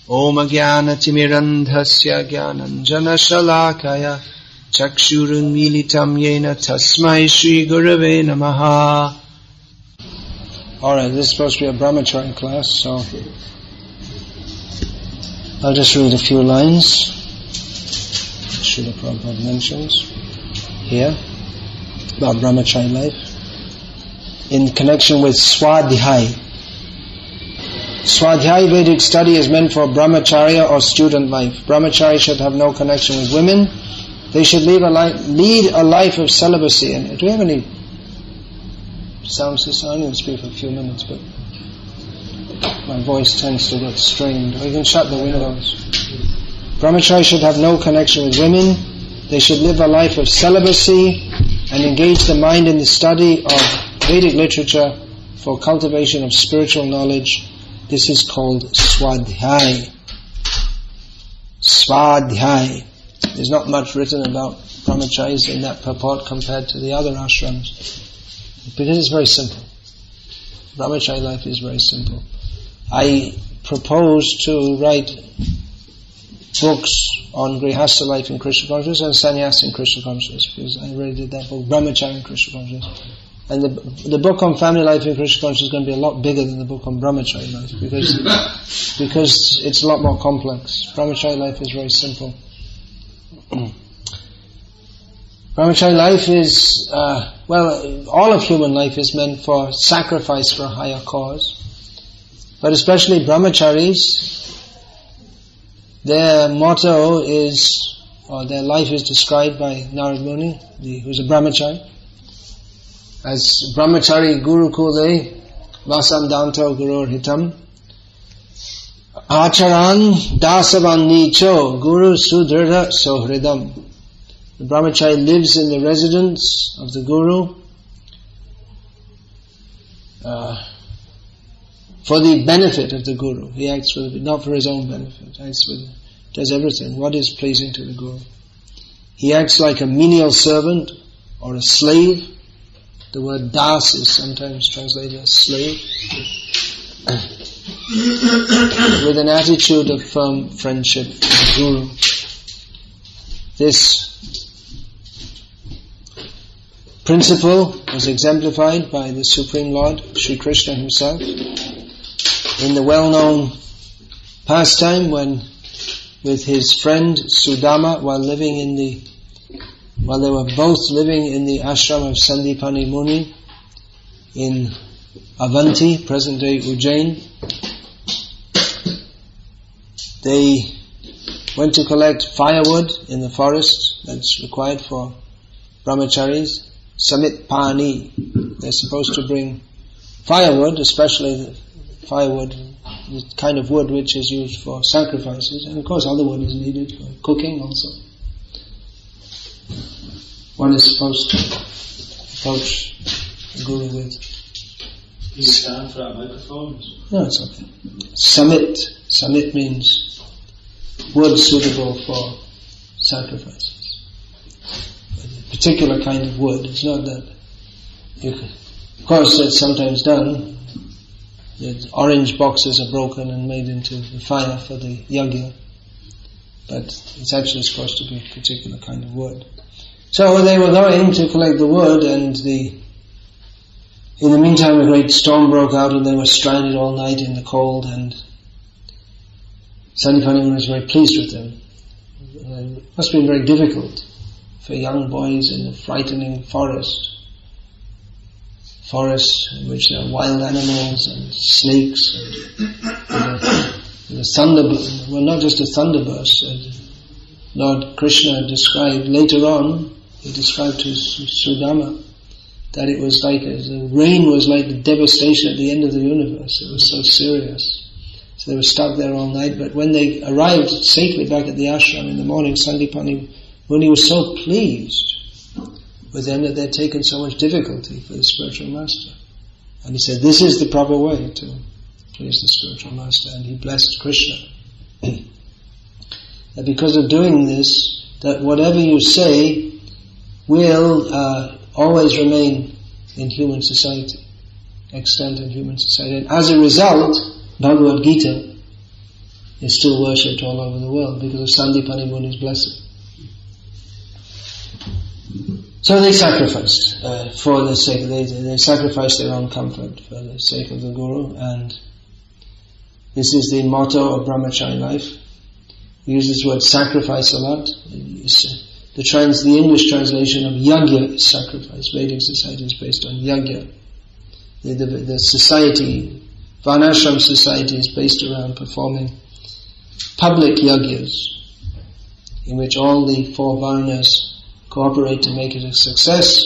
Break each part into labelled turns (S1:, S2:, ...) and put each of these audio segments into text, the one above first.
S1: Om Jnanatirmirandhasya Jnananjana Shalakaya Chakshurun Militam Yena Tasmai Shri Gurave Namaha. Alright, this is supposed to be a Brahmacari class, so I'll just read a few lines. Srila Prabhupada mentions here about Brahmacari life in connection with Swadhyay. Swadhyay Vedic study is meant for Brahmacharya or student life. Brahmachari should have no connection with women. They should lead a life of celibacy. And do we have any sound system? I'm going to speak for a few minutes, but my voice tends to get strained. Or you can shut the windows. Brahmachari should have no connection with women. They should live a life of celibacy and engage the mind in the study of Vedic literature for cultivation of spiritual knowledge. This is called Swadhyay. Swadhyay. There's not much written about brahmacharis in that purport compared to the other ashrams, because it's very simple. Brahmachari life is very simple. I propose to write books on Grihastha life in Krishna consciousness and sannyas in Krishna consciousness, because I already did that book, Brahmacari in Krishna consciousness. And the book on family life in Krishna consciousness is going to be a lot bigger than the book on Brahmacari life, because it's a lot more complex. Brahmacari life is very simple. Brahmacari life is, all of human life is meant for sacrifice for a higher cause. But especially brahmacharis, their motto is, or their life is described by Narad Muni, who's a brahmachari, as Brahmachari Guru Kule Vasam Danto Guru Hitam Acharan Dasavan Nicho Guru Sudrida Sohridam. The Brahmachari lives in the residence of the Guru for the benefit of the Guru. He acts for not for his own benefit. Does everything. What is pleasing to the Guru? He acts like a menial servant or a slave. The word das is sometimes translated as slave. With an attitude of firm friendship with the Guru. This principle was exemplified by the Supreme Lord, Sri Krishna himself, in the well-known pastime when, with his friend Sudama, while they were both living in the ashram of Sandipani Muni in Avanti, present-day Ujjain, they went to collect firewood in the forest that's required for brahmacharis. Samit Pani. They're supposed to bring firewood, especially the firewood, the kind of wood which is used for sacrifices, and of course other wood is needed for cooking also. One is supposed to approach the Guru with.
S2: You stand for that microphone?
S1: No, it's okay. Samit. Samit means wood suitable for sacrifices. A particular kind of wood. It's not that you can. Of course, it's sometimes done. The orange boxes are broken and made into the fire for the yagya, but it's actually supposed to be a particular kind of wood. So they were going to collect the wood, and in the meantime a great storm broke out, and they were stranded all night in the cold, and Sandipani was very pleased with them. It must have been very difficult for young boys in a frightening forest in which there are wild animals and snakes and a thunderburst. Well, not just a thunderburst. Lord Krishna described later on, he described to Sudama that it was like the rain was like the devastation at the end of the universe. It was so serious. So they were stuck there all night, but when they arrived safely back at the ashram in the morning, Sandipani Muni was so pleased with them that they'd taken so much difficulty for the spiritual master. And he said, this is the proper way to please the spiritual master, and he blessed Krishna. That because of doing this, that whatever you say will always remain in human society, extant in human society. And as a result, Bhagavad Gita is still worshipped all over the world because of Sandipani Muni's blessing. So they sacrificed for the sake. They sacrificed their own comfort for the sake of the Guru, and this is the motto of Brahmacari life. We use this word sacrifice a lot. The English translation of yajna is sacrifice. Vedic society is based on yajna. The society, Varnashram society, is based around performing public yajnas, in which all the 4 Varnas cooperate to make it a success.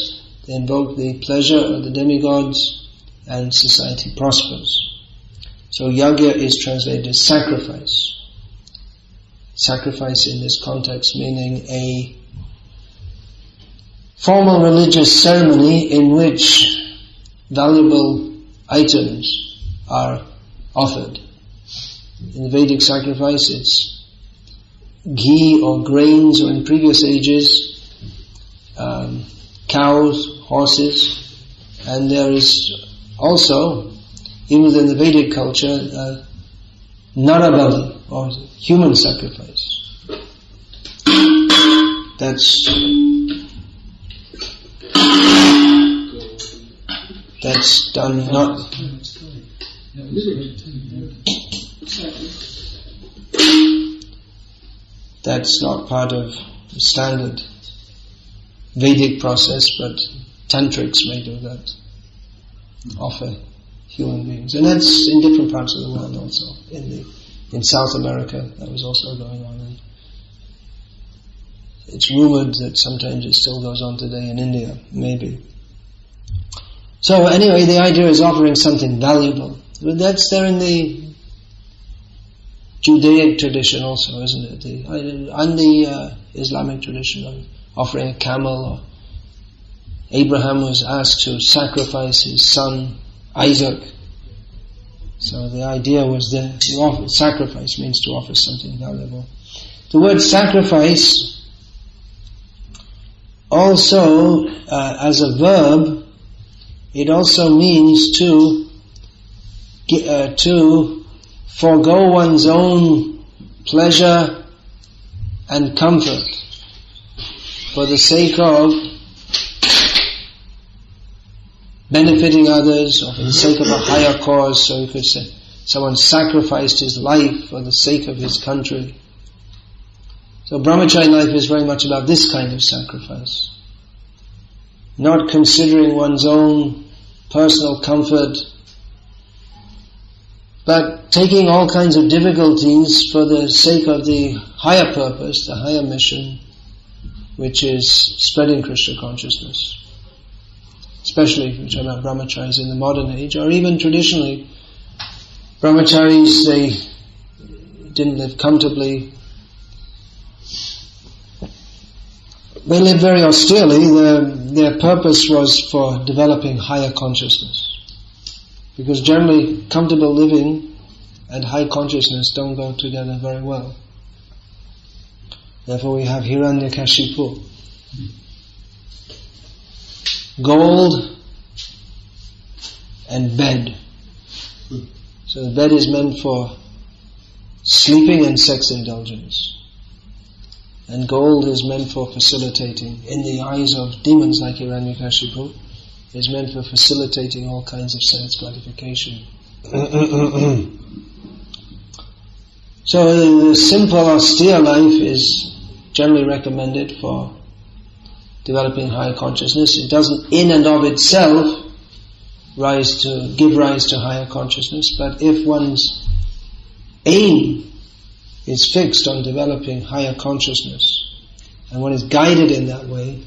S1: They invoke the pleasure of the demigods, and society prospers. So yajna is translated as sacrifice. Sacrifice in this context meaning a formal religious ceremony in which valuable items are offered. In the Vedic sacrifice it's ghee or grains, or in previous ages cows, horses, and there is also, even within the Vedic culture, narabali, or human sacrifice. That's done not. That's not part of the standard Vedic process, but tantrics may do that, offer human beings, and that's in different parts of the world also. In South America, that was also going on. And it's rumored that sometimes it still goes on today in India, maybe. So anyway, the idea is offering something valuable. But that's there in the Judaic tradition also, isn't it? And the Islamic tradition of offering a camel. Or Abraham was asked to sacrifice his son Isaac. So the idea was that sacrifice means to offer something valuable. The word sacrifice also, as a verb, it also means to forego one's own pleasure and comfort for the sake of benefiting others, or for the sake of a higher cause. So you could say someone sacrificed his life for the sake of his country. So Brahmacari life is very much about this kind of sacrifice. Not considering one's own personal comfort, but taking all kinds of difficulties for the sake of the higher purpose, the higher mission, which is spreading Krishna consciousness. Especially, which are not brahmacharis in the modern age, or even traditionally, brahmacharis, they didn't live comfortably. They lived very austerely. Their purpose was for developing higher consciousness. Because generally, comfortable living and high consciousness don't go together very well. Therefore we have Hiranyakashipu. Gold and bed. So the bed is meant for sleeping and sex indulgence. And gold is meant for facilitating, in the eyes of demons like Hiranyakashipu, is meant for facilitating all kinds of sense gratification. So the simple austere life is generally recommended for developing higher consciousness. It doesn't in and of itself give rise to higher consciousness, but if one's aim is fixed on developing higher consciousness, and one is guided in that way,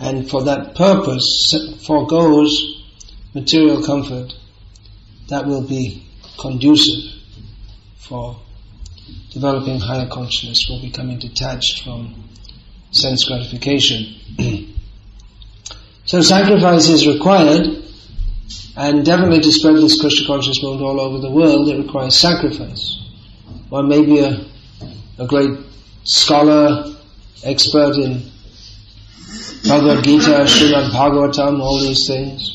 S1: and for that purpose forgoes material comfort, that will be conducive for developing higher consciousness, for becoming detached from sense gratification. So sacrifice is required, and definitely to spread this Krishna conscious movement all over the world, it requires sacrifice. One may be a great scholar, expert in Bhagavad Gita, Srimad Bhagavatam, all these things.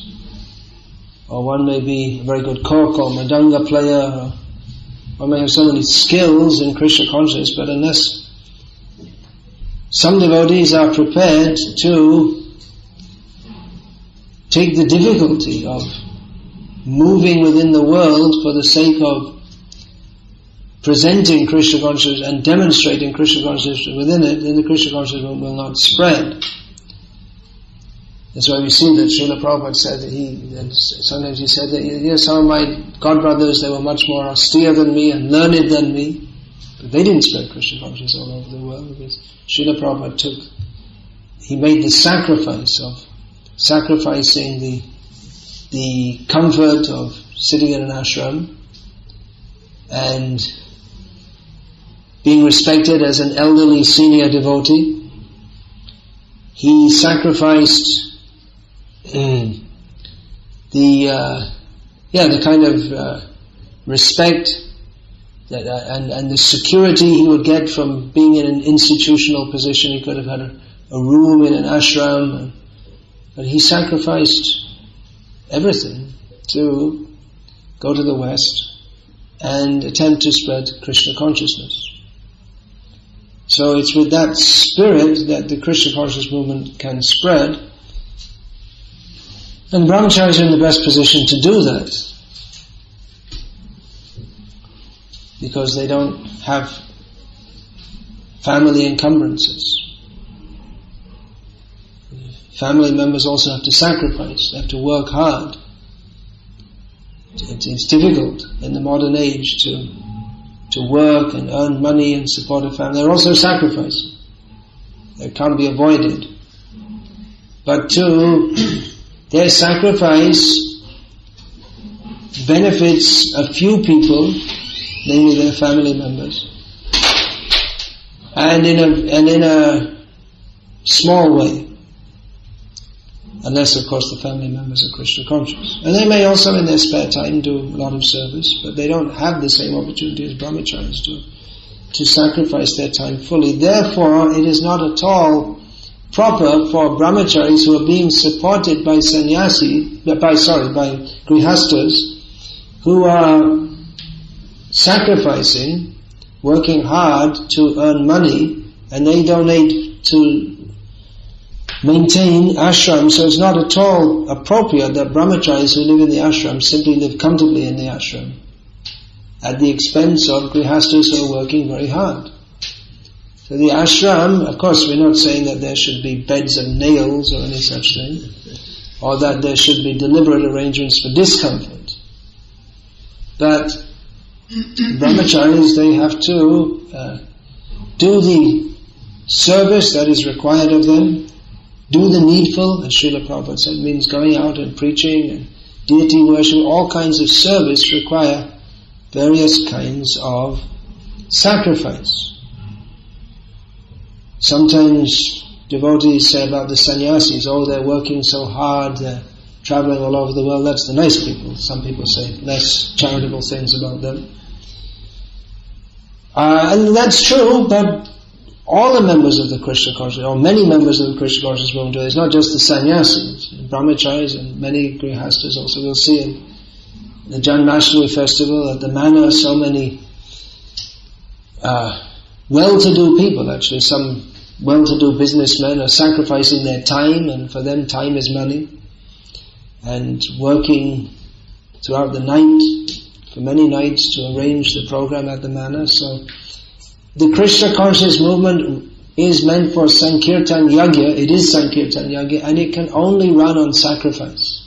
S1: Or one may be a very good kork or madanga player, or one may have so many skills in Krishna consciousness, but unless some devotees are prepared to take the difficulty of moving within the world for the sake of presenting Krishna consciousness and demonstrating Krishna consciousness within it, then the Krishna consciousness will not spread. That's why we see that Srila Prabhupada said that sometimes he said that some of my godbrothers, they were much more austere than me and learned than me, but they didn't spread Krishna consciousness all over the world, because Srila Prabhupada he made the sacrifice of sacrificing the comfort of sitting in an ashram and being respected as an elderly senior devotee. He sacrificed the kind of respect that, and the security he would get from being in an institutional position. He could have had a room in an ashram, but he sacrificed everything to go to the West and attempt to spread Krishna consciousness. So it's with that spirit that the Krishna consciousness movement can spread. And Brahmacharis are in the best position to do that, because they don't have family encumbrances. Family members also have to sacrifice, they have to work hard. It's difficult in the modern age to work and earn money and support a family. They're also sacrificing. It can't be avoided. But their sacrifice benefits a few people, namely their family members, and in a small way. Unless, of course, the family members are Krishna conscious. And they may also, in their spare time, do a lot of service, but they don't have the same opportunity as Brahmacharis do to sacrifice their time fully. Therefore, it is not at all proper for Brahmacharis who are being supported by by Grihastas, who are sacrificing, working hard to earn money, and they donate to maintain ashram. So it's not at all appropriate that Brahmacharis who live in the ashram simply live comfortably in the ashram at the expense of Grihastas who are working very hard. So the ashram, of course we're not saying that there should be beds of nails or any such thing, or that there should be deliberate arrangements for discomfort. But Brahmacharis, they have to do the service that is required of them, do the needful, as Srila Prabhupada said, means going out and preaching and deity worship. All kinds of service require various kinds of sacrifice. Sometimes devotees say about the sannyasis, they're working so hard, they're traveling all over the world. That's the nice people. Some people say less charitable things about them. And that's true, but all the members of the Krishna consciousness, or many members of the Krishna consciousness movement, it's not just the sannyasis, Brahmacharis and many Grihastas also. We'll see in the Janmashtami festival at the manor, so many well-to-do people, actually. Some well-to-do businessmen are sacrificing their time, and for them time is money, and working throughout the night, for many nights, to arrange the program at the manor. So the Krishna consciousness movement is meant for Sankirtan Yagya. It is Sankirtan Yagya, and it can only run on sacrifice.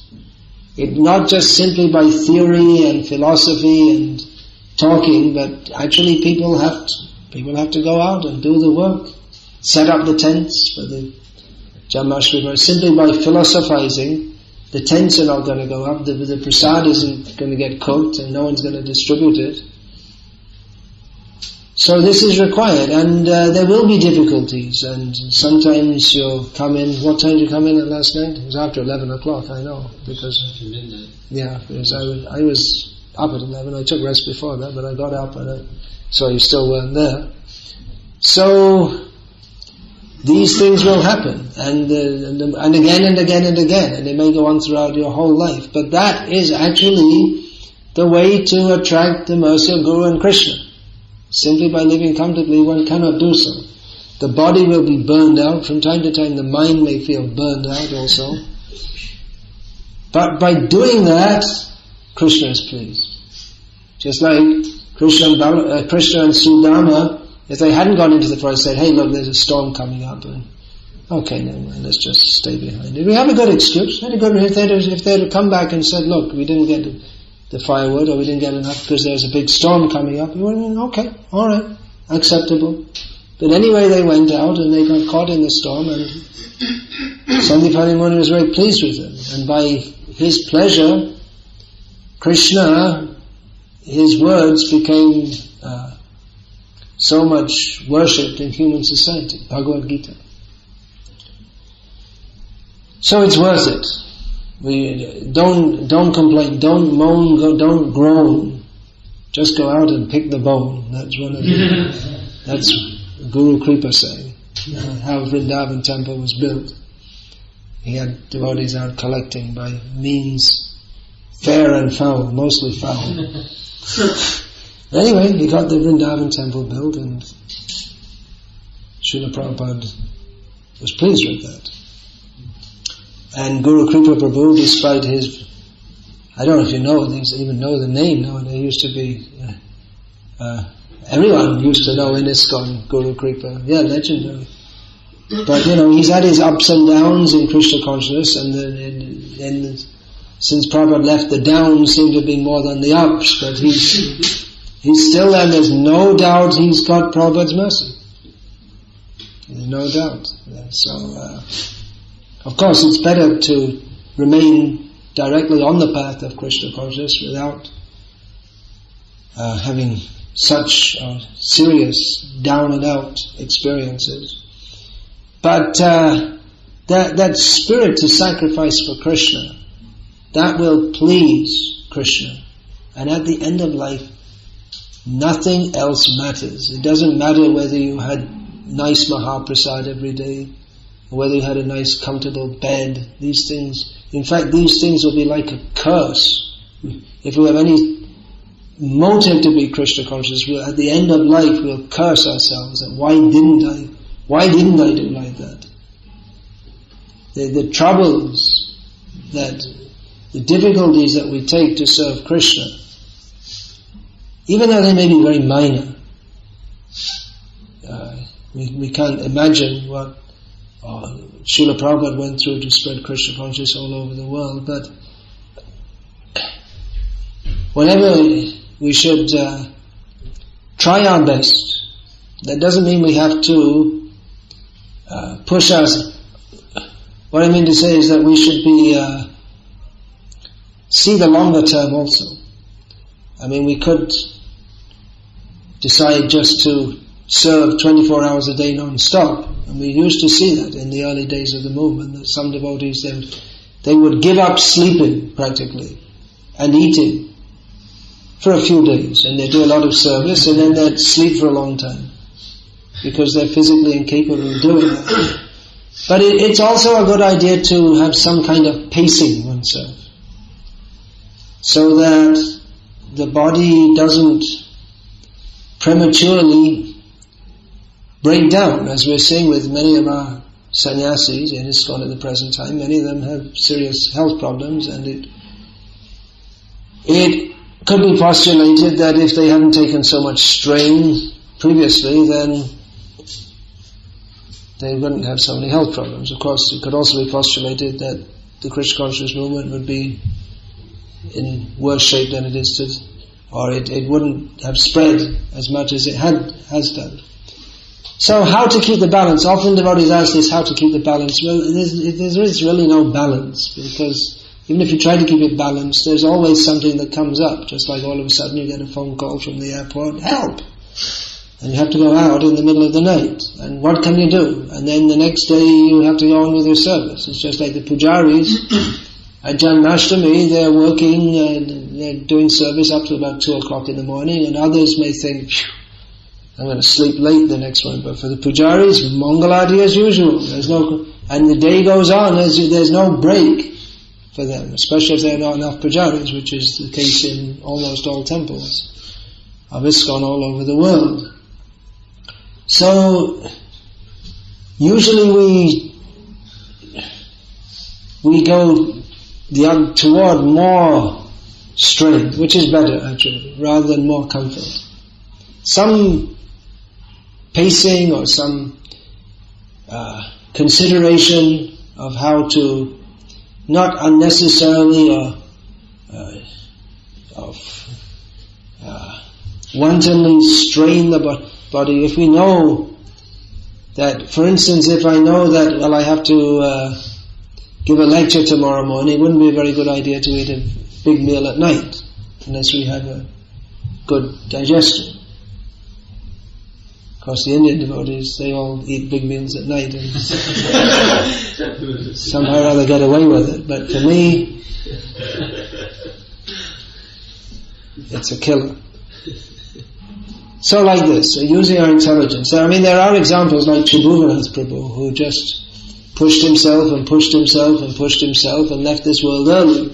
S1: It not just simply by theory and philosophy and talking, but actually people have to go out and do the work, set up the tents for the Janmashtami. Simply by philosophizing, the tents are not going to go up, the prasad isn't going to get cooked, and no one's going to distribute it. So this is required, and there will be difficulties, and sometimes you'll come in. What time did you come in at last night? It was after 11 o'clock, I know, because I was up at 11. I took rest before that, but I got up and I saw you still weren't there. So these things will happen, and again and again and again, and they may go on throughout your whole life. But that is actually the way to attract the mercy of Guru and Krishna. Simply by living comfortably, one cannot do so. The body will be burned out. From time to time, the mind may feel burned out also. But by doing that, Krishna is pleased. Just like Krishna and Sudama, if they hadn't gone into the forest, said, "Hey, look, there's a storm coming up," and okay, never mind, let's just stay behind. Did we have a good excuse? If they had come back and said, "Look, we didn't get the firewood, or we didn't get enough because there's a big storm coming up," we would have been, okay, all right, acceptable. But anyway, they went out and they got caught in the storm, and Sandipani Muni was very pleased with them. And by his pleasure, Krishna, his words became so much worshipped in human society. Bhagavad Gita. So it's worth it. We don't complain, don't moan, don't groan. Just go out and pick the bone. That's one of the. That's Guru Kripa saying. How Vrindavan temple was built. He had devotees out collecting by means fair and foul, mostly foul. Anyway, he got the Vrindavan temple built, and Srila Prabhupada was pleased with that. And Guru Kripa Prabhu, despite his, I don't know if you know, even know the name now, there used to be, everyone used to know in ISKCON, Guru Kripa, yeah, legendary. But he's had his ups and downs in Krishna consciousness, and since Prabhupada left, the downs seem to be more than the ups, but he's still there, there's no doubt he's got Prabhupada's mercy. There's no doubt. So, of course, it's better to remain directly on the path of Krishna consciousness without having such serious down and out experiences. But that spirit to sacrifice for Krishna, that will please Krishna. And at the end of life, nothing else matters. It doesn't matter whether you had nice Mahaprasad every day, or whether you had a nice comfortable bed. These things, in fact, these things will be like a curse. If we have any motive to be Krishna conscious, at the end of life we'll curse ourselves that why didn't I do like that? The troubles, the difficulties that we take to serve Krishna, even though they may be very minor, we can't imagine what Srila Prabhupada went through to spread Krishna consciousness all over the world, but whenever we should try our best. That doesn't mean we have to push us. What I mean to say is that we should be see the longer term also. I mean, we could decide just to serve 24 hours a day non-stop, and we used to see that in the early days of the movement, that some devotees, they would give up sleeping practically and eating for a few days, and they'd do a lot of service, and then they'd sleep for a long time because they're physically incapable of doing that. But it's also a good idea to have some kind of pacing oneself, so that the body doesn't prematurely break down, as we're seeing with many of our sannyasis in ISKCON at the present time. Many of them have serious health problems, and it could be postulated that if they hadn't taken so much strain previously, then they wouldn't have so many health problems. Of course, it could also be postulated that the Krishna consciousness movement would be in worse shape than it is today, or it wouldn't have spread as much as it has done. So how to keep the balance? Often devotees ask this, how to keep the balance? Well, there's really no balance, because even if you try to keep it balanced, there's always something that comes up, just like all of a sudden you get a phone call from the airport, help! And you have to go out in the middle of the night, and what can you do? And then the next day you have to go on with your service. It's just like the pujaris at Janmashtami, they're working, they're doing service up to about 2 o'clock in the morning, and others may think, I'm going to sleep late the next one. But for the pujaris, Mangalati as usual. And the day goes on, there's no break for them, especially if there are not enough pujaris, which is the case in almost all temples of ISKCON all over the world. So, usually we go toward more strength, which is better actually, rather than more comfort. Some pacing or some consideration of how to not unnecessarily wantonly strain the body. If we know that, for instance, if I know that, well, I have to give a lecture tomorrow morning, it wouldn't be a very good idea to eat a big meal at night, unless we have a good digestion. Of course, the Indian devotees, they all eat big meals at night and somehow or other get away with it. But for me, it's a killer. So like this, so using our intelligence. I mean, there are examples like Tribhuvanath Prabhu, who just pushed himself and pushed himself and pushed himself and left this world early.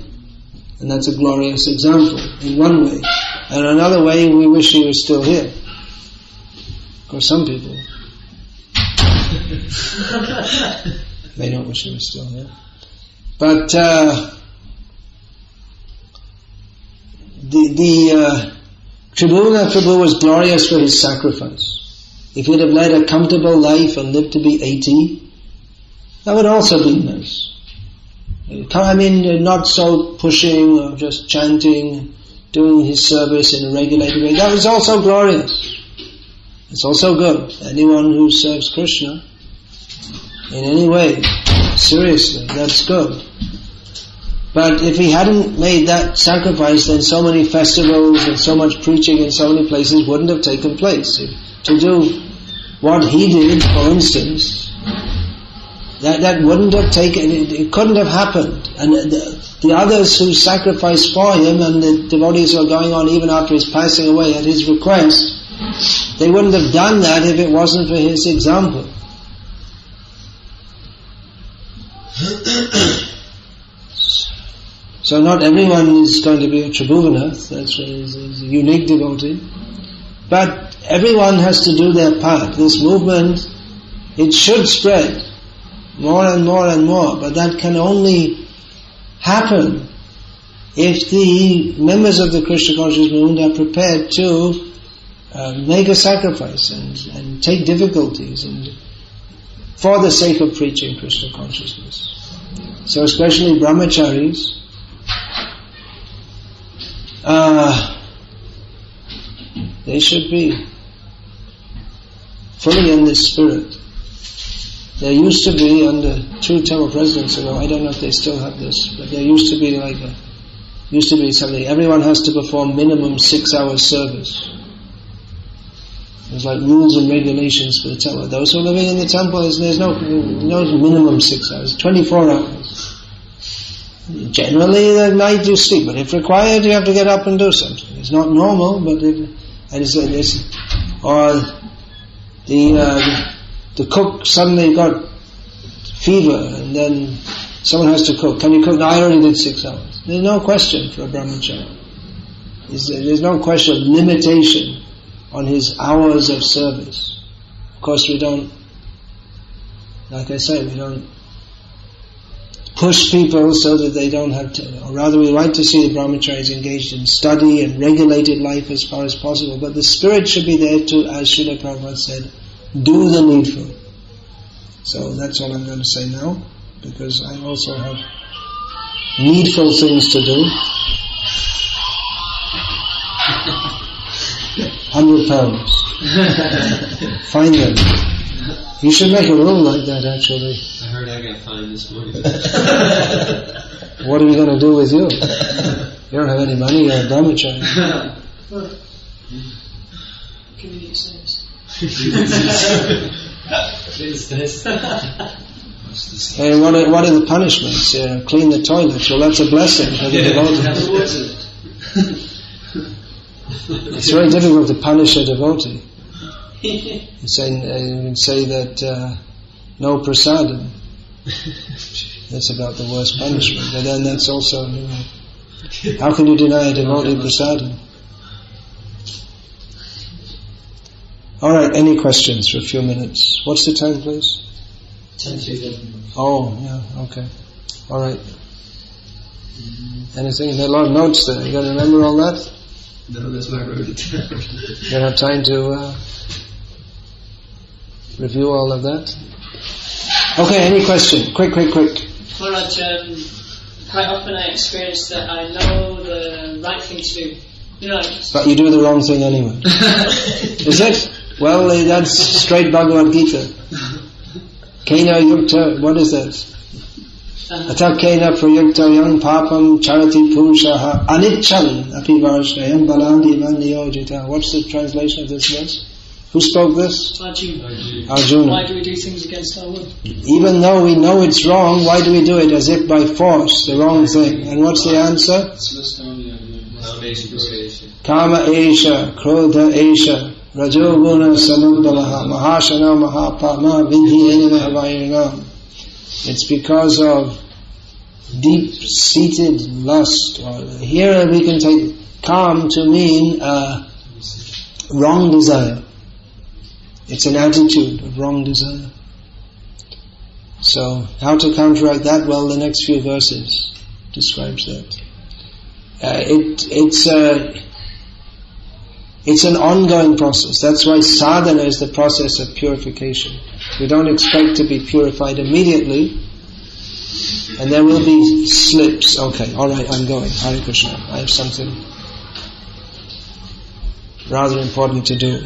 S1: And that's a glorious example, in one way. And another way, we wish he was still here. Of course, some people may not wish he was still here. But Tribhuvanath Prabhu was glorious for his sacrifice. If he'd have led a comfortable life and lived to be 80, that would also be nice. I mean, not so pushing or just chanting, doing his service in a regulated way. That was also glorious. It's also good. Anyone who serves Krishna in any way, seriously, that's good. But if he hadn't made that sacrifice, then so many festivals and so much preaching in so many places wouldn't have taken place. To do what he did, for instance, that wouldn't have taken, it couldn't have happened. And the others who sacrificed for him, and the devotees who are going on even after his passing away at his request, they wouldn't have done that if it wasn't for his example. So not everyone is going to be a Tribhuvanath, that's why he's a unique devotee. But everyone has to do their part. This movement, it should spread more and more and more, but that can only happen if the members of the Krishna consciousness movement are prepared to make a sacrifice and take difficulties and for the sake of preaching Krishna consciousness. So especially Brahmacaris, they should be fully in this spirit. There used to be, under 2 temple presidents ago, I don't know if they still have this, but there used to be something, everyone has to perform minimum 6 hours service. There's like rules and regulations for the temple. Those who are living in the temple, there's no minimum 6 hours, 24 hours. Generally, at night you sleep, but if required, you have to get up and do something. It's not normal, but the cook suddenly got fever, and then someone has to cook. Can you cook? No, I already did 6 hours. There's no question for a brahmacari. There's no question of limitation on his hours of service. Of course, we don't, like I say, we don't push people so that they don't have to, or rather we like to see the brahmacharis engaged in study and regulated life as far as possible, but the spirit should be there to, as Srila Prabhupada said, do the needful. So that's all I'm going to say now, because I also have needful things to do. 100 pounds. Find them. You should make a rule like that, actually.
S3: I heard I got fined this morning.
S1: What are we going to do with you? You don't have any money, you're a brahmachari.
S4: Community service.
S1: And what are the punishments? Clean the toilets. Well, that's a blessing for the devotee. It's very difficult to punish a devotee. You can say that no prasadam. That's about the worst punishment. But then that's also, how can you deny a devotee prasadam? Alright, any questions for a few minutes? What's the time, please?
S2: 10:11.
S1: Oh, yeah, okay. Alright. Anything? There are a lot of notes there. You got to remember all that?
S3: No, that's why I wrote it down.
S1: You don't have time to review all of that? Okay, any question? Quick.
S4: Maharaj, quite often I experience that I know the right thing to do. But
S1: you do the wrong thing anyway. Is it? Well, that's straight Bhagavad Gita. Kena yukta, what is that? Ata kena prayukta yang papam charati purushaha anichan api varshayam balandi vandiyojita. What's the translation of this verse? Who spoke this? Arjuna.
S4: Why do we do things against our will?
S1: Even though we know it's wrong, why do we do it as if by force, the wrong thing? And what's the answer? Kama esha, krodha esha, rajoguna samudbalaha, mahashana mahapama vidhi enavayinam. It's because of deep-seated lust. Or here we can take kam to mean wrong desire. It's an attitude of wrong desire. So, how to counteract that? Well, the next few verses describes that. It's an ongoing process. That's why sadhana is the process of purification. We don't expect to be purified immediately, and there will be slips. Okay, alright, I'm going. Hare Krishna. I have something rather important to do.